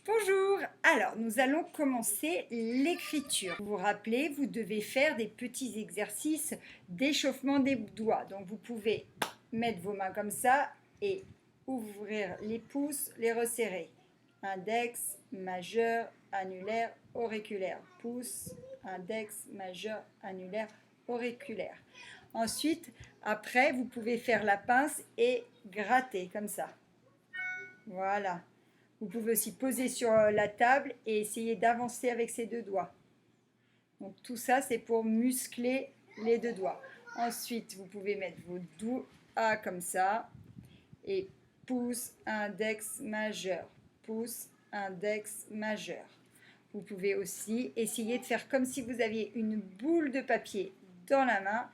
Bonjour, alors nous allons commencer l'écriture. Vous vous rappelez, vous devez faire des petits exercices d'échauffement des doigts. Donc vous pouvez mettre vos mains comme ça et ouvrir les pouces, les resserrer. Index, majeur, annulaire, auriculaire. Pouce, index, majeur, annulaire, auriculaire. Ensuite, après, vous pouvez faire la pince et gratter comme ça. Voilà. Vous pouvez aussi poser sur la table et essayer d'avancer avec ses deux doigts. Donc tout ça, c'est pour muscler les deux doigts. Ensuite, vous pouvez mettre vos doigts comme ça et pouce, index, majeur, pouce, index, majeur. Vous pouvez aussi essayer de faire comme si vous aviez une boule de papier dans la main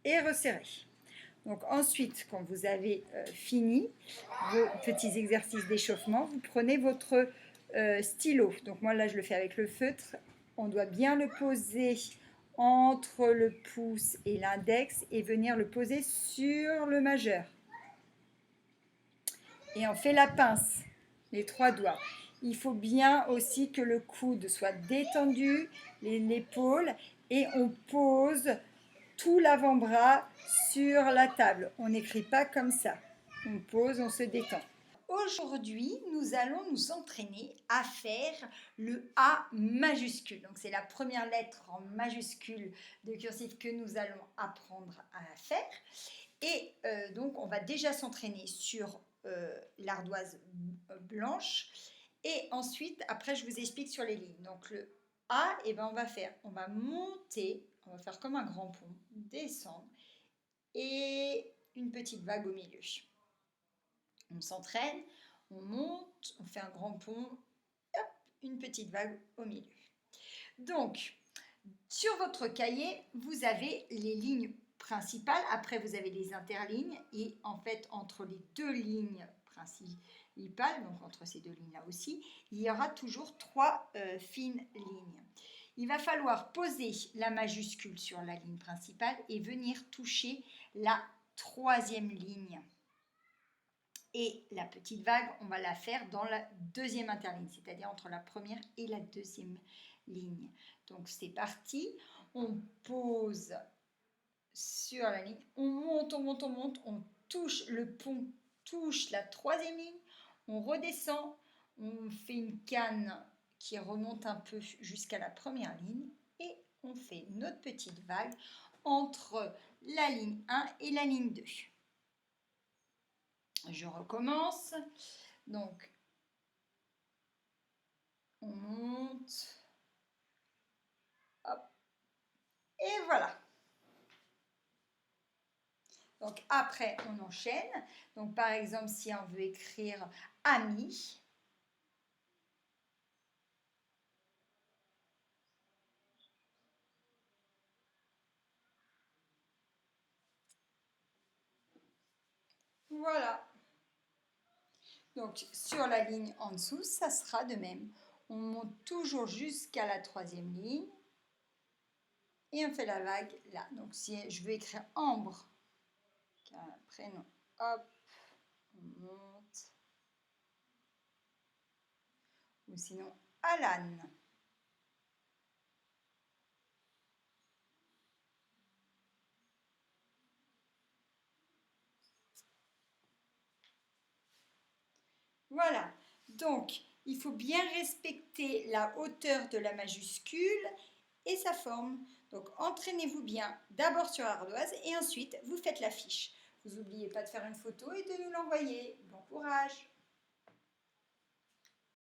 et resserrer. Donc ensuite, quand vous avez fini vos petits exercices d'échauffement, vous prenez votre stylo. Donc moi là, je le fais avec le feutre. On doit bien le poser entre le pouce et l'index et venir le poser sur le majeur. Et on fait la pince, les trois doigts. Il faut bien aussi que le coude soit détendu, l'épaule, et on pose tout l'avant-bras sur la table. On n'écrit pas comme ça. On pose, on se détend. Aujourd'hui, nous allons nous entraîner à faire le A majuscule. Donc, c'est la première lettre en majuscule de cursif que nous allons apprendre à faire. Et donc, on va déjà s'entraîner sur l'ardoise blanche. Et ensuite, après, je vous explique sur les lignes. Donc, le A, eh ben, on va monter, on va faire comme un grand pont, descendre et une petite vague au milieu. On s'entraîne, on monte, on fait un grand pont, hop, une petite vague au milieu. Donc, sur votre cahier, vous avez les lignes principales. Après, vous avez les interlignes. Et en fait, entre les deux lignes principales, donc entre ces deux lignes-là aussi, il y aura toujours trois fines lignes. Il va falloir poser la majuscule sur la ligne principale et venir toucher la troisième ligne. Et la petite vague, on va la faire dans la deuxième interligne, c'est-à-dire entre la première et la deuxième ligne. Donc c'est parti, on pose sur la ligne, on monte, on monte, on monte, on touche le pont, touche la troisième ligne, on redescend, on fait une canne qui remonte un peu jusqu'à la première ligne et on fait notre petite vague entre la ligne 1 et la ligne 2. Je recommence. Donc, on monte. Hop. Et voilà. Donc, après, on enchaîne. Donc, par exemple, si on veut écrire ami, voilà. Donc, sur la ligne en dessous, ça sera de même. On monte toujours jusqu'à la troisième ligne. Et on fait la vague là. Donc, si je veux écrire Ambre, qui a un prénom, hop, on monte. Ou sinon, Alan. Voilà, donc il faut bien respecter la hauteur de la majuscule et sa forme. Donc entraînez-vous bien d'abord sur l'ardoise et ensuite vous faites la fiche. Vous n'oubliez pas de faire une photo et de nous l'envoyer. Bon courage!